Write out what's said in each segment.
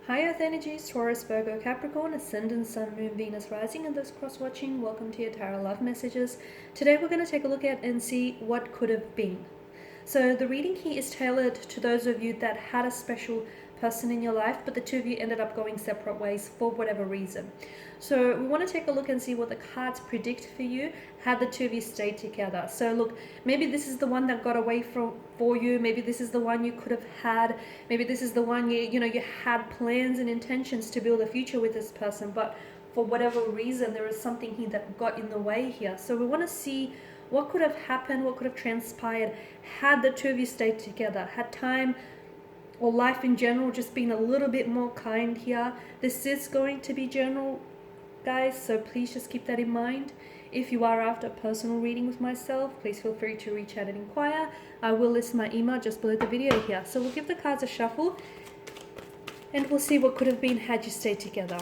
Hi Earth Energies, Taurus, Virgo, Capricorn, Ascendant, Sun, Moon, Venus, Rising, and those cross-watching. Welcome to your Tarot Love Messages. Today we're going to take a look at and see what could have been. So the reading here is tailored to those of you that had a special person in your life, but the two of you ended up going separate ways for whatever reason. So we want to take a look and see what the cards predict for you had the two of you stayed together. So look, maybe this is the one that got away for you. Maybe this is the one you could have had. Maybe this is the one you had plans and intentions to build a future with this person, but for whatever reason there is something here that got in the way here. So we want to see what could have happened, what could have transpired had the two of you stayed together, had time or life in general just been a little bit more kind here. This is going to be general, guys, so please just keep that in mind. If you are after a personal reading with myself, please feel free to reach out and inquire. I will list my email just below the video here. So we'll give the cards a shuffle and we'll see what could have been had you stayed together.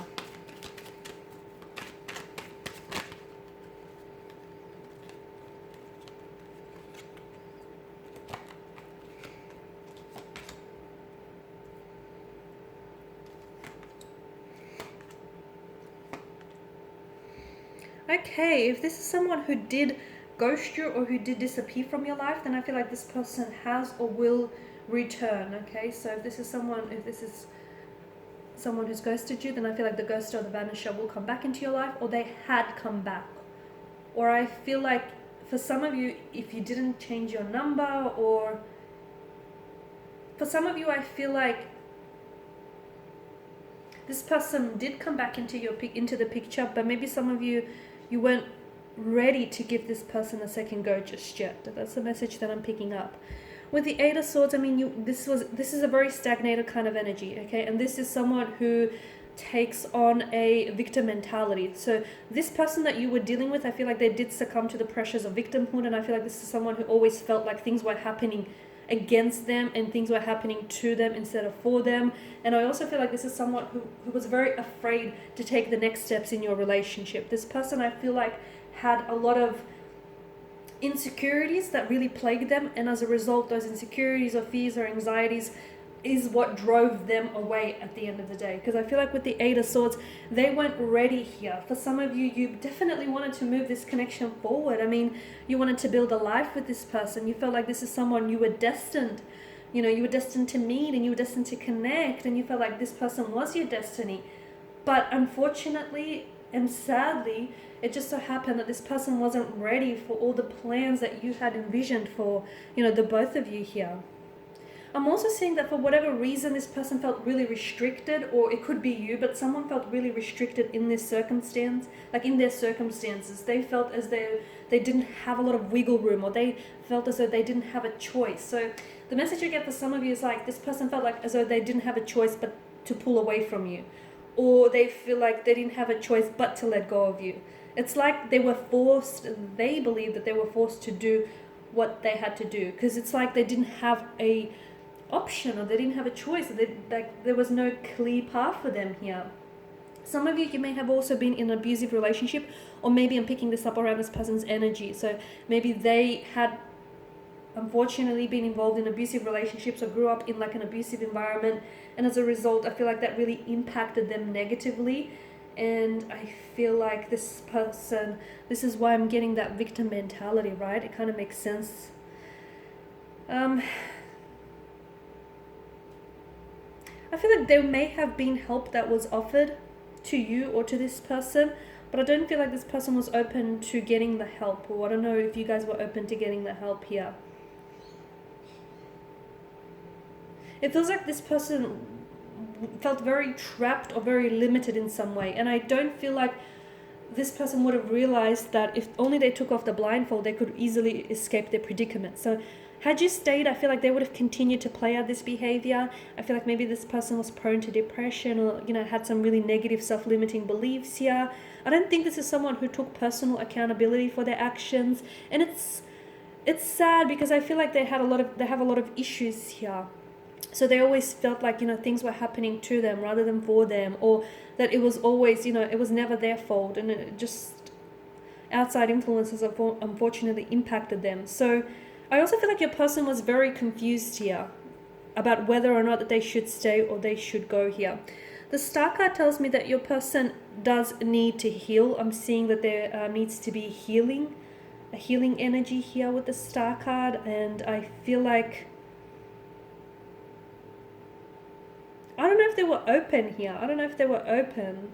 Okay, if this is someone who did ghost you or who did disappear from your life, then I feel like this person has or will return. Okay, so if this is someone who's ghosted you, then I feel like the ghost or the vanisher will come back into your life, or they had come back. Or I feel like for some of you, if you didn't change your number, or for some of you, I feel like this person did come back into the picture, but maybe some of you weren't ready to give this person a second go just yet. That's the message that I'm picking up. With the Eight of Swords, I mean, this is a very stagnated kind of energy, okay? And this is someone who takes on a victim mentality. So this person that you were dealing with, I feel like they did succumb to the pressures of victimhood, and I feel like this is someone who always felt like things were happening against them and things were happening to them instead of for them. And I also feel like this is someone who was very afraid to take the next steps in your relationship. This person, I feel like, had a lot of insecurities that really plagued them, and as a result, those insecurities or fears or anxieties is what drove them away at the end of the day. Because I feel like with the Eight of Swords, they weren't ready here. For some of you, you definitely wanted to move this connection forward. I mean, you wanted to build a life with this person. You felt like this is someone you were destined, you were destined to meet, and you were destined to connect, and you felt like this person was your destiny. But unfortunately and sadly, it just so happened that this person wasn't ready for all the plans that you had envisioned for, the both of you here. I'm also seeing that for whatever reason, this person felt really restricted, or it could be you, but someone felt really restricted in this circumstance, like in their circumstances. They felt as though they didn't have a lot of wiggle room, or they felt as though they didn't have a choice. So the message I get for some of you is like, this person felt like as though they didn't have a choice but to pull away from you, or they feel like they didn't have a choice but to let go of you. It's like they believe that they were forced to do what they had to do, because it's like they didn't have a option, or they didn't have a choice. There was no clear path for them here. Some of you may have also been in an abusive relationship, or maybe I'm picking this up around this person's energy. So maybe they had unfortunately been involved in abusive relationships, or grew up in like an abusive environment, and as a result, I feel like that really impacted them negatively. And I feel like this person, this is why I'm getting that victim mentality, right? It kind of makes sense. I feel like there may have been help that was offered to you or to this person, but I don't feel like this person was open to getting the help, or I don't know if you guys were open to getting the help here. It feels like this person felt very trapped or very limited in some way, and I don't feel like this person would have realized that if only they took off the blindfold, they could easily escape their predicament. So had you stayed, I feel like they would have continued to play out this behavior. I feel like maybe this person was prone to depression, or had some really negative self-limiting beliefs here. I don't think this is someone who took personal accountability for their actions, and it's sad because I feel like they have a lot of issues here. So they always felt like, things were happening to them rather than for them, or that it was always, it was never their fault, and it just outside influences unfortunately impacted them. So I also feel like your person was very confused here about whether or not that they should stay or they should go here. The Star card tells me that your person does need to heal. I'm seeing that there needs to be healing, a healing energy here with the Star card, and I feel like, I don't know if they were open here. I don't know if they were open.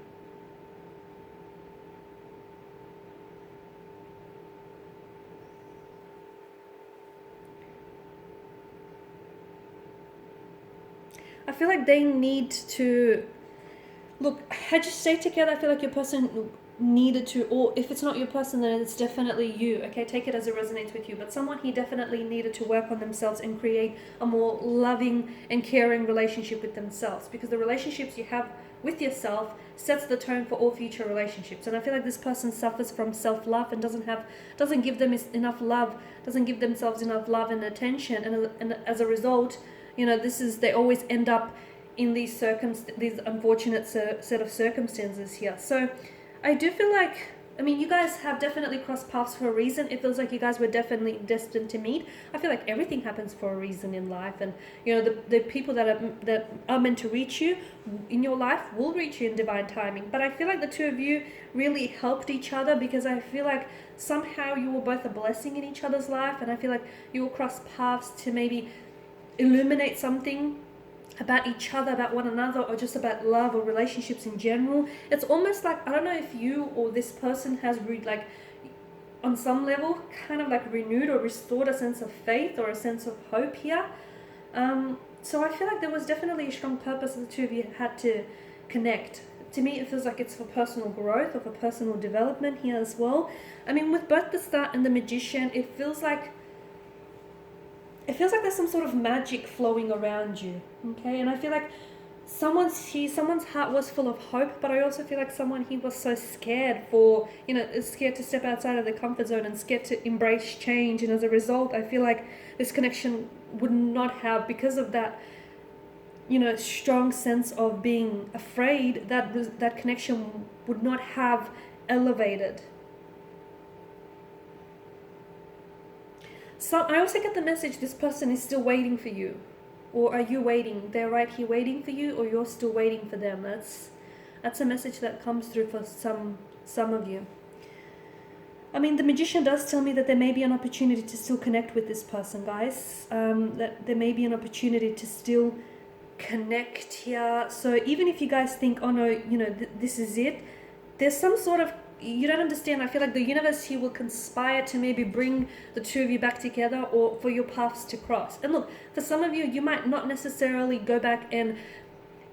I feel like they need to, look, had you stayed together, I feel like your person needed to, or if it's not your person, then it's definitely you, okay? Take it as it resonates with you. But someone here definitely needed to work on themselves and create a more loving and caring relationship with themselves, because the relationships you have with yourself sets the tone for all future relationships. And I feel like this person suffers from self-love and doesn't give them enough love, doesn't give themselves enough love and attention, and as a result, you know, they always end up in these unfortunate set of circumstances here. So I do feel like, I mean, you guys have definitely crossed paths for a reason. It feels like you guys were definitely destined to meet. I feel like everything happens for a reason in life, and you know, the people that are meant to reach you in your life will reach you in divine timing. But I feel like the two of you really helped each other, because I feel like somehow you were both a blessing in each other's life, and I feel like you will cross paths to maybe illuminate something about each other, about one another, or just about love or relationships in general. It's almost like, I don't know if you or this person has like on some level kind of like renewed or restored a sense of faith or a sense of hope here. So I feel like there was definitely a strong purpose that the two of you had to connect. To me, it feels like it's for personal growth or for personal development here as well. I mean, with both the Star and the Magician, it feels like there's some sort of magic flowing around you, okay? And I feel like someone's heart was full of hope, but I also feel like someone here was so scared scared to step outside of the comfort zone and scared to embrace change. And as a result, I feel like this connection would not have, because of that, you know, strong sense of being afraid, that connection would not have elevated. So I also get the message this person is still waiting for you. Or are you waiting? They're right here waiting for you, or you're still waiting for them. That's a message that comes through for some of you. I mean, the Magician does tell me that there may be an opportunity to still connect with this person, guys. That there may be an opportunity to still connect here. So even if you guys think, oh no, you know, this is it, there's some sort of, you don't understand. I feel like the universe here will conspire to maybe bring the two of you back together, or for your paths to cross. And look, for some of you, you might not necessarily go back and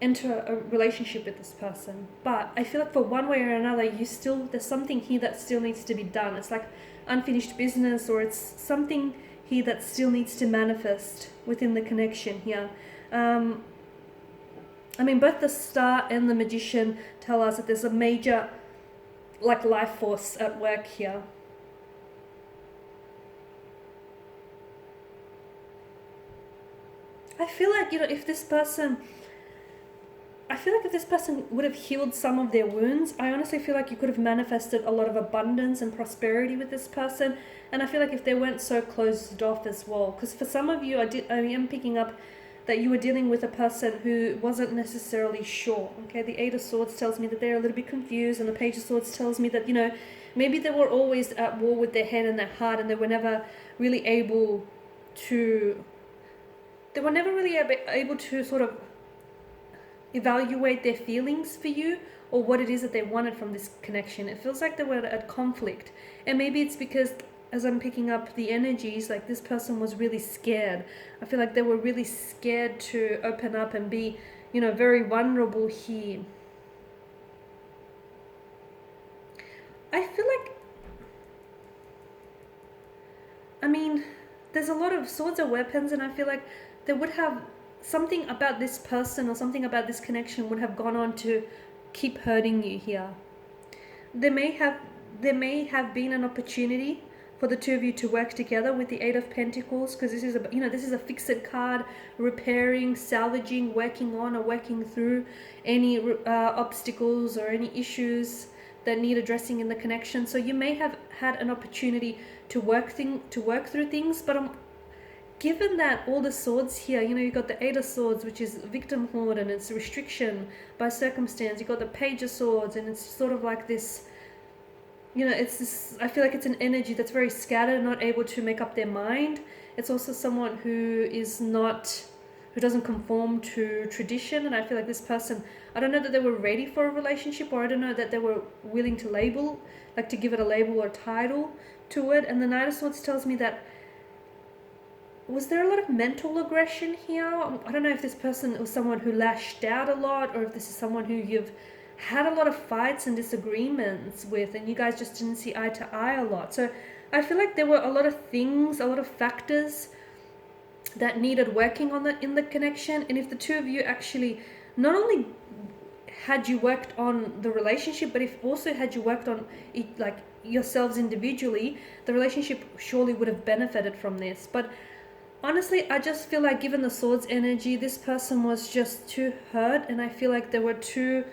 enter a relationship with this person, but I feel like for one way or another, there's something here that still needs to be done. It's like unfinished business, or it's something here that still needs to manifest within the connection here. I mean, both the Star and the Magician tell us that there's a major life force at work here. I feel like, you know, if this person would have healed some of their wounds, I honestly feel like you could have manifested a lot of abundance and prosperity with this person. And I feel like if they weren't so closed off as well, because for some of you, I am picking up that you were dealing with a person who wasn't necessarily sure. Okay, the Eight of Swords tells me that they're a little bit confused, and the Page of Swords tells me that, you know, maybe they were always at war with their head and their heart, and they were never really able to sort of evaluate their feelings for you, or what it is that they wanted from this connection. It feels like they were at conflict, and maybe it's because, as I'm picking up the energies, like this person was really scared. I feel like they were really scared to open up and be, you know, very vulnerable here. I feel like, I mean, there's a lot of swords or weapons, and I feel like they would have something about this person or something about this connection would have gone on to keep hurting you here. There may have been an opportunity for the two of you to work together with the Eight of Pentacles, because this is a fixed card, repairing, salvaging, working on or working through any obstacles or any issues that need addressing in the connection. So you may have had an opportunity to work through things, but given that all the swords here, you know, you got the Eight of Swords, which is victimhood and it's restriction by circumstance. You got the Page of Swords, and it's sort of like this, you know, it's this, I feel like it's an energy that's very scattered, not able to make up their mind. It's also someone who doesn't conform to tradition. And I feel like this person, I don't know that they were ready for a relationship, or I don't know that they were willing to label, like to give it a label or title to it. And the Knight of Swords tells me that, was there a lot of mental aggression here? I don't know if this person was someone who lashed out a lot, or if this is someone who you've had a lot of fights and disagreements with, and you guys just didn't see eye to eye a lot. So I feel like there were a lot of things, a lot of factors that needed working on in the connection. And if the two of you actually not only had you worked on the relationship, but if also had you worked on it, like yourselves individually, the relationship surely would have benefited from this. But honestly, I just feel like, given the Swords energy, this person was just too hurt, and I feel like they were too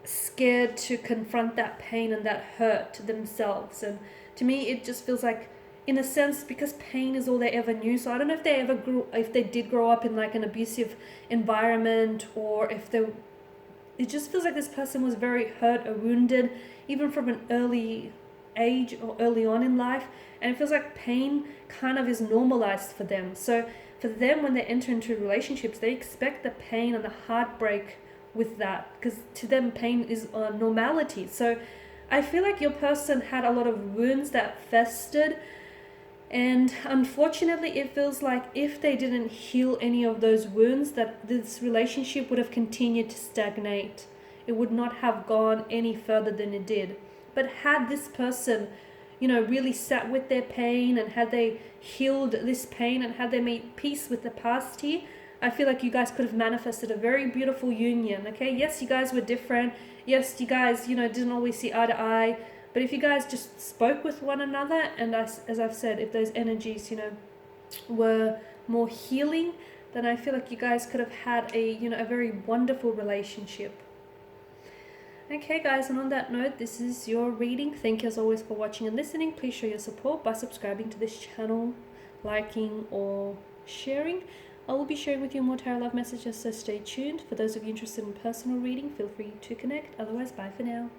scared to confront that pain and that hurt to themselves. And to me, it just feels like, in a sense, because pain is all they ever knew. So I don't know if they did grow up in like an abusive environment, or if it just feels like this person was very hurt or wounded, even from an early age or early on in life. And it feels like pain kind of is normalized for them. So for them, when they enter into relationships, they expect the pain and the heartbreak with that, because to them pain is normality. So I feel like your person had a lot of wounds that festered, and unfortunately it feels like if they didn't heal any of those wounds, that this relationship would have continued to stagnate. It would not have gone any further than it did. But had this person, you know, really sat with their pain, and had they healed this pain, and had they made peace with the past here, I feel like you guys could have manifested a very beautiful union. Okay, yes, you guys were different. Yes, you guys, you know, didn't always see eye to eye. But if you guys just spoke with one another, and as I've said, if those energies, you know, were more healing, then I feel like you guys could have had a very wonderful relationship. Okay guys, and on that note, this is your reading. Thank you as always for watching and listening. Please show your support by subscribing to this channel, liking or sharing. I will be sharing with you more tarot love messages, so stay tuned. For those of you interested in personal reading, feel free to connect. Otherwise, bye for now.